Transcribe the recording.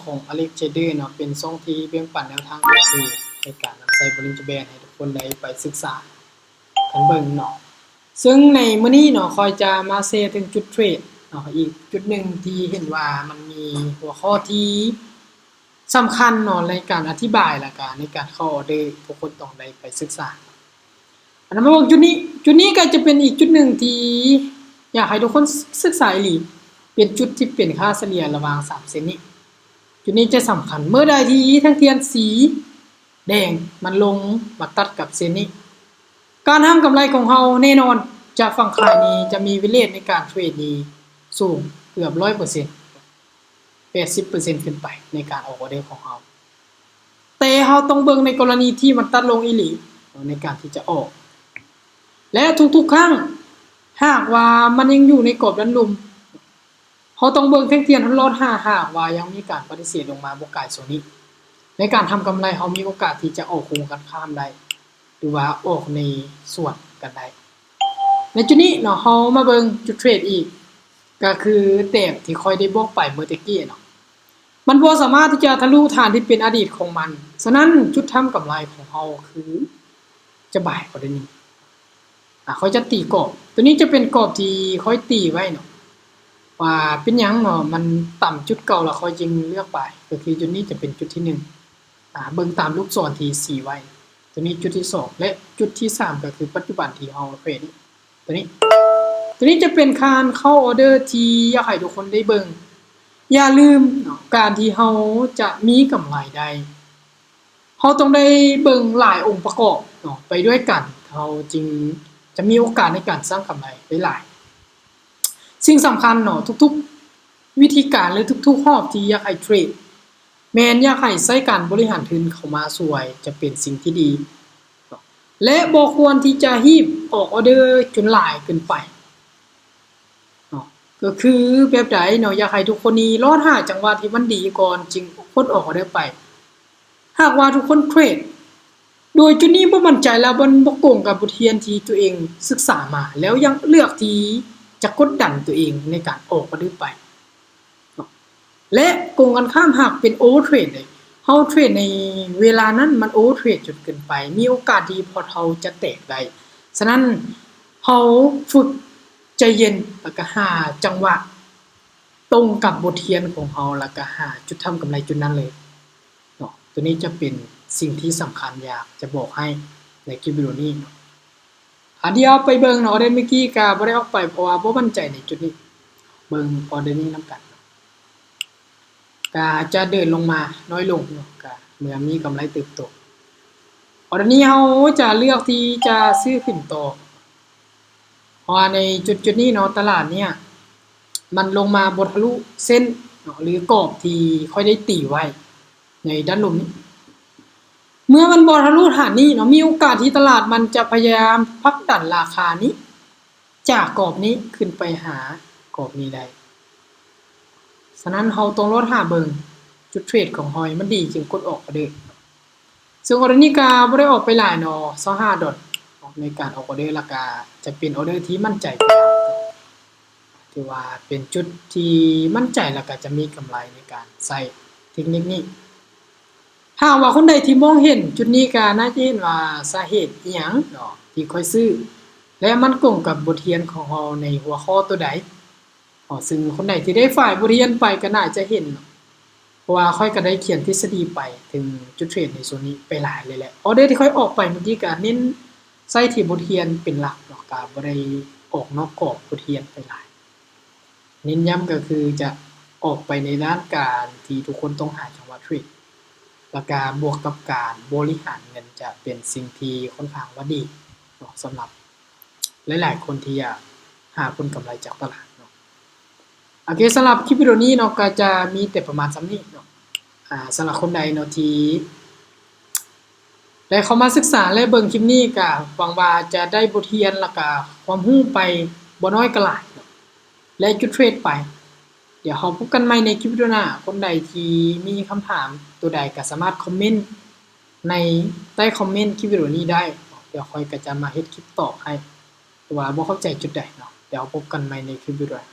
ของ Alex Trader เนาะเป็นช่องที่แบ่งปันแนวทางการซื้อในการนำใช้ Bollinger Band ให้ทุกคนได้ไปศึกษากันเบิ่งเนาะซึ่งในมื้อนี้เนาะคอยจะมาแชร์ถึงจุดเทรดเนาะอีกจุดหนึ่งที่เห็นว่ามันมีหัวข้อที่สำคัญเนาะในการอธิบายและก็ในการเข้าออเดอร์ทุกคนต้องได้ไปศึกษาอันนั้นมาบอกจุดนี้ก็จะเป็นอีกจุดหนึ่งที่อยากให้ทุกคนศึกษาอีหลีเป็นจุดที่เป็นค่าเฉลี่ยระหว่าง3เส้นนี้จุดนี้จะสำคัญเมื่อใดที่ทั้งเทียนสีแดงมันลงมาตัดกับเส้นนี้การทำกำไรของเราแน่นอนจากฝั่งขายนี้จะมีวิเลทในการเทรดนี้สูงเกือบ 100% 80% ขึ้นไปในการออกออเดอร์ของเราแต่เราต้องเบิ่งในกรณีที่มันตัดลงอีหลีในการที่จะออกและทุกๆครั้งหากว่ามันยังอยู่ในกรอบด้านลุ่มเราต้องเบิ่งเทียนรอดหากว่ายังมีการปฏิเสธลงมาบ่ไกลโซนนี้ในการทำกำไรเรามีโอกาสที่จะออกคงกันข้ามได้หรือว่าออกในส่วนกันได้ในจุดนี้เนาะเรามาเบิ่งจุดเทรดอีกก็คือแต้มที่ค่อยได้บอกไปเมื่อตะกี้เนาะมันบ่สามารถที่จะทะลุฐานที่เป็นอดีตของมันฉะนั้นจุดทำกำไรของเราคือจะบ่ายกว่านี้ค่อยจะตีกรอบตัวนี้จะเป็นกรอบที่ค่อยตีไว้เนาะว่าเป็นหยังเนาะมันต่ำจุดเก่าแล้วค่อยจึงเลือกไปก็คือจุดนี้จะเป็นจุดที่1เบิ่งตามลูกศรที่4ไว้ตัวนี้จุดที่2และจุดที่3ก็คือปัจจุบันที่เฮาเทรดตัวนี้จะเป็นการเข้าออเดอร์ที่อยากให้ทุกคนได้เบิ่งอย่าลืมเนาะการที่เฮาจะมีกำไรได้เฮาต้องได้เบิ่งหลายองค์ประกอบเนาะไปด้วยกันเฮาจึงจะมีโอกาสในการสร้างกำไรได้หลายสิ่งสำคัญเนาะทุกๆวิธีการหรือทุกๆรอบที่อยากให้เทรดแม้นอยากให้ใช้การบริหารทุนเข้ามาช่วยจะเป็นสิ่งที่ดีและบ่ควรที่จะรีบออกออเดอร์จนหลายเกินไปเนาะก็คือแบบใดเนาะอยากให้ทุกคนนี้รอดหาจังหวะที่มันดีก่อนจึงกดออกออเดอร์ไปหากว่าทุกคนเทรดโดยจุดนี้บ่มั่นใจแล้วบ่โกงกับบทเรียนที่ตัวเองศึกษามาแล้วยังเลือกที่จะกดดันตัวเองในการออกออเดอร์ไปและโกงกันข้ามหากเป็นโอเวอร์เทรดเลยเฮาเทรดในเวลานั้นมันโอเวอร์เทรดจนเกินไปมีโอกาสที่พอเฮาจะแตกได้ฉะนั้นเฮาฝึกใจเย็นแล้วก็หาจังหวะตรงกับบทเรียนของเฮาแล้วก็หาจุดทำกำไรจุดนั้นเลยเนาะตัวนี้จะเป็นสิ่งที่สำคัญอยากจะบอกให้ในคลิปวิดีโอนี้เดี๋ยวไปเบิ่งเนาะได้เมื่อกี้ก็บ่ได้ออกไปเพราะว่าบ่มั่นใจในจุดนี้เบิ่งออเดอร์นี้นำกันก็จะเดินลงมาน้อยลงเนาะก็เมื่อมีกำไรเติบโตออเดอร์นี้เฮาจะเลือกที่จะซื้อขึ้นต่อเพราะว่าในจุดนี้เนาะตลาดเนี่ยมันลงมาบ่ทะลุเส้นเนาะหรือกรอบที่ค่อยได้ตีไว้ในด้านลมนี้เมื่อมันบ่ทะลุฐานนี้เนาะมีโอกาสที่ตลาดมันจะพยายามผลักดันราคานี้จากกรอบนี้ขึ้นไปหากรอบนี้ได้ฉะนั้นเฮาต้องรอหาเบิ่งจุดเทรดของเฮามันดีจึงกดออกออเดอร์ซึ่งออเดอร์นี้ก็บ่ได้ออกไปหลายเนาะ25ดอทในการออกออเดอร์ราคาจะเป็นออเดอร์ที่มั่นใจถือว่าเป็นจุดที่มั่นใจแล้วก็จะมีกำไรในการใช้เทคนิคนี้ถ้าว่าคนใดที่มองเห็นจุดนี้ก็น่าจะเห็นว่าสาเหตุอิหยังเนาะที่ค่อยซื้อและมันตรงกับบทเรียนของเราในหัวข้อตัวใดซึ่งคนใดที่ได้ฝ่ายบทเรียนไปก็น่าจะเห็นเพราะว่าค่อยก็ได้เขียนทฤษฎีไปถึงจุดเทรดในโซนนี้ไปหลายเลยแหละออเดอร์ที่ค่อยออกไปเมื่อกี้ก็เน้นใช้ที่บทเรียนเป็นหลักเนาะก็บ่ได้ออกนอกกรอบบทเรียนไปหลายเน้นย้ำก็คือจะออกไปในด้านการที่ทุกคนต้องหาจังหวะเทรดแล้วก็บวกกับการบริหารเงินจะเป็นสิ่งที่ค่อนข้างว่าดีเนาะสำหรับหลายๆคนที่อยากหาผลกำไรจากตลาดเนาะโอเคสำหรับคลิปวิดีโอนี้เนาะก็จะมีแต่ประมาณส่ำนี้เนาะสำหรับคนใดเนาะที่ได้เข้ามาศึกษาและเบิ่งคลิปนี้ก็หวังว่าจะได้บทเรียนแล้วก็ความรู้ไปบ่น้อยก็หลายเนาะและจุดเทรดไปเดี๋ยวเราพบกันใหม่ในคลิปวิดีโอหน้าคนใดที่มีคำถามตัวใดก็สามารถคอมเมนต์ในใต้คอมเมนต์คลิปวิดีโอนี้ได้เดี๋ยวค่อยก็จะมาเฮ็ดคลิปตอบให้ว่าบ่เข้าใจจุดใดเนาะเดี๋ยวพบกันใหม่ในคลิปวิดีโอ